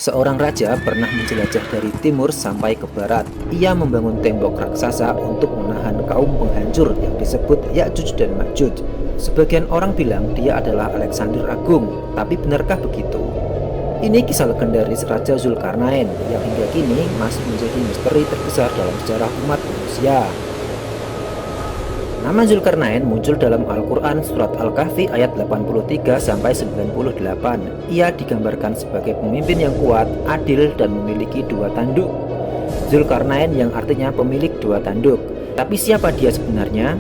Seorang raja pernah menjelajah dari timur sampai ke barat. Ia membangun tembok raksasa untuk menahan kaum penghancur yang disebut Ya'juj dan Ma'juj. Sebagian orang bilang dia adalah Alexander Agung, tapi benarkah begitu? Ini kisah legendaris Raja Zulkarnain yang hingga kini masih menjadi misteri terbesar dalam sejarah umat manusia. Nama Zulkarnain muncul dalam Al-Quran Surat Al-Kahfi ayat 83-98. Ia digambarkan sebagai pemimpin yang kuat, adil, dan memiliki dua tanduk. Zulkarnain yang artinya pemilik dua tanduk. Tapi siapa dia sebenarnya?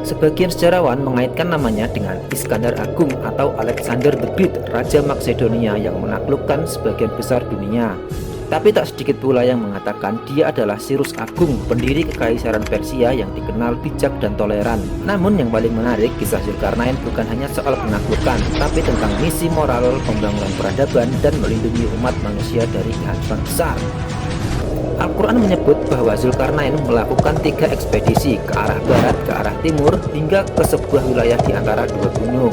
Sebagian sejarawan mengaitkan namanya dengan Iskandar Agung atau Alexander the Great, Raja Makedonia yang menaklukkan sebagian besar dunia. Tapi tak sedikit pula yang mengatakan dia adalah Cyrus Agung, pendiri Kekaisaran Persia yang dikenal bijak dan toleran. Namun yang paling menarik, kisah Zulkarnain bukan hanya soal penaklukan, tapi tentang misi moral, pembangunan peradaban, dan melindungi umat manusia dari kehadiran besar. Al-Quran menyebut bahwa Zulkarnain melakukan 3 ekspedisi ke arah barat, ke arah timur, hingga ke sebuah wilayah di antara dua gunung.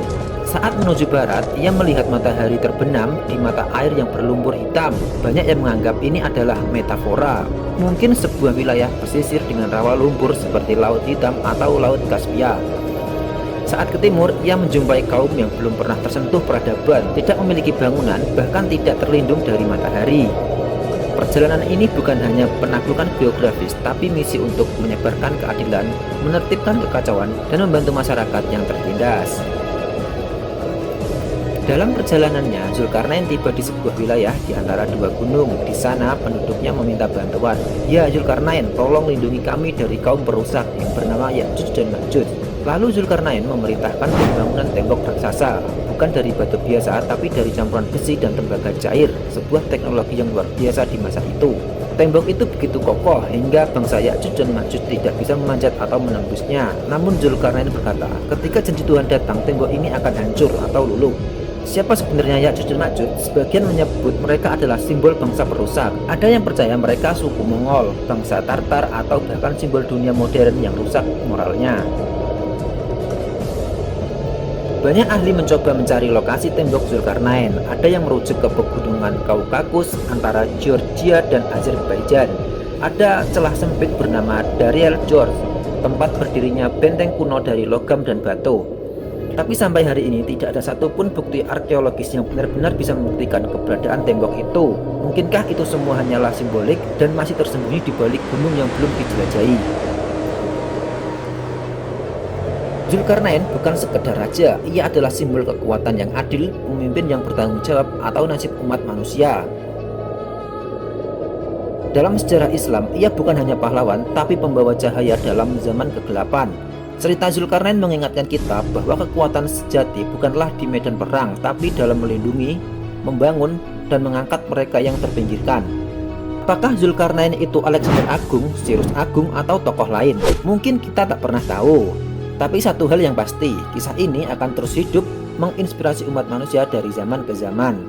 Saat menuju barat, ia melihat matahari terbenam di mata air yang berlumpur hitam. Banyak yang menganggap ini adalah metafora, mungkin sebuah wilayah pesisir dengan rawa lumpur seperti Laut Hitam atau Laut Kaspia. Saat ke timur, ia menjumpai kaum yang belum pernah tersentuh peradaban, tidak memiliki bangunan, bahkan tidak terlindung dari matahari. Perjalanan ini bukan hanya penaklukan geografis, tapi misi untuk menyebarkan keadilan, menertibkan kekacauan, dan membantu masyarakat yang tertindas. Dalam perjalanannya, Zulkarnain tiba di sebuah wilayah di antara dua gunung. Di sana, penduduknya meminta bantuan. "Ya Zulkarnain, tolong lindungi kami dari kaum perusak yang bernama Ya'juj dan Ma'juj." Lalu Zulkarnain memerintahkan pembangunan tembok raksasa, bukan dari batu biasa, tapi dari campuran besi dan tembaga cair, sebuah teknologi yang luar biasa di masa itu. Tembok itu begitu kokoh hingga bangsa Ya'juj dan Ma'juj tidak bisa memanjat atau menembusnya. Namun Zulkarnain berkata, ketika janji Tuhan datang, tembok ini akan hancur atau luluh. Siapa sebenarnya Ya'juj dan Ma'juj? Sebagian menyebut mereka adalah simbol bangsa perusak. Ada yang percaya mereka suku Mongol, bangsa Tartar, atau bahkan simbol dunia modern yang rusak moralnya. Banyak ahli mencoba mencari lokasi tembok Zulkarnain. Ada yang merujuk ke pegunungan Kaukasus antara Georgia dan Azerbaijan. Ada celah sempit bernama Darial George, tempat berdirinya benteng kuno dari logam dan batu. Tapi sampai hari ini tidak ada satupun bukti arkeologis yang benar-benar bisa membuktikan keberadaan tembok itu. Mungkinkah itu semua hanyalah simbolik dan masih tersembunyi di balik gunung yang belum dijelajahi? Zulkarnain bukan sekedar raja, ia adalah simbol kekuatan yang adil, pemimpin yang bertanggung jawab, atau nasib umat manusia. Dalam sejarah Islam, ia bukan hanya pahlawan, tapi pembawa cahaya dalam zaman kegelapan. Cerita Zulkarnain mengingatkan kita bahwa kekuatan sejati bukanlah di medan perang, tapi dalam melindungi, membangun, dan mengangkat mereka yang terpinggirkan. Apakah Zulkarnain itu Alexander Agung, Cyrus Agung, atau tokoh lain? Mungkin kita tak pernah tahu. Tapi satu hal yang pasti, kisah ini akan terus hidup menginspirasi umat manusia dari zaman ke zaman.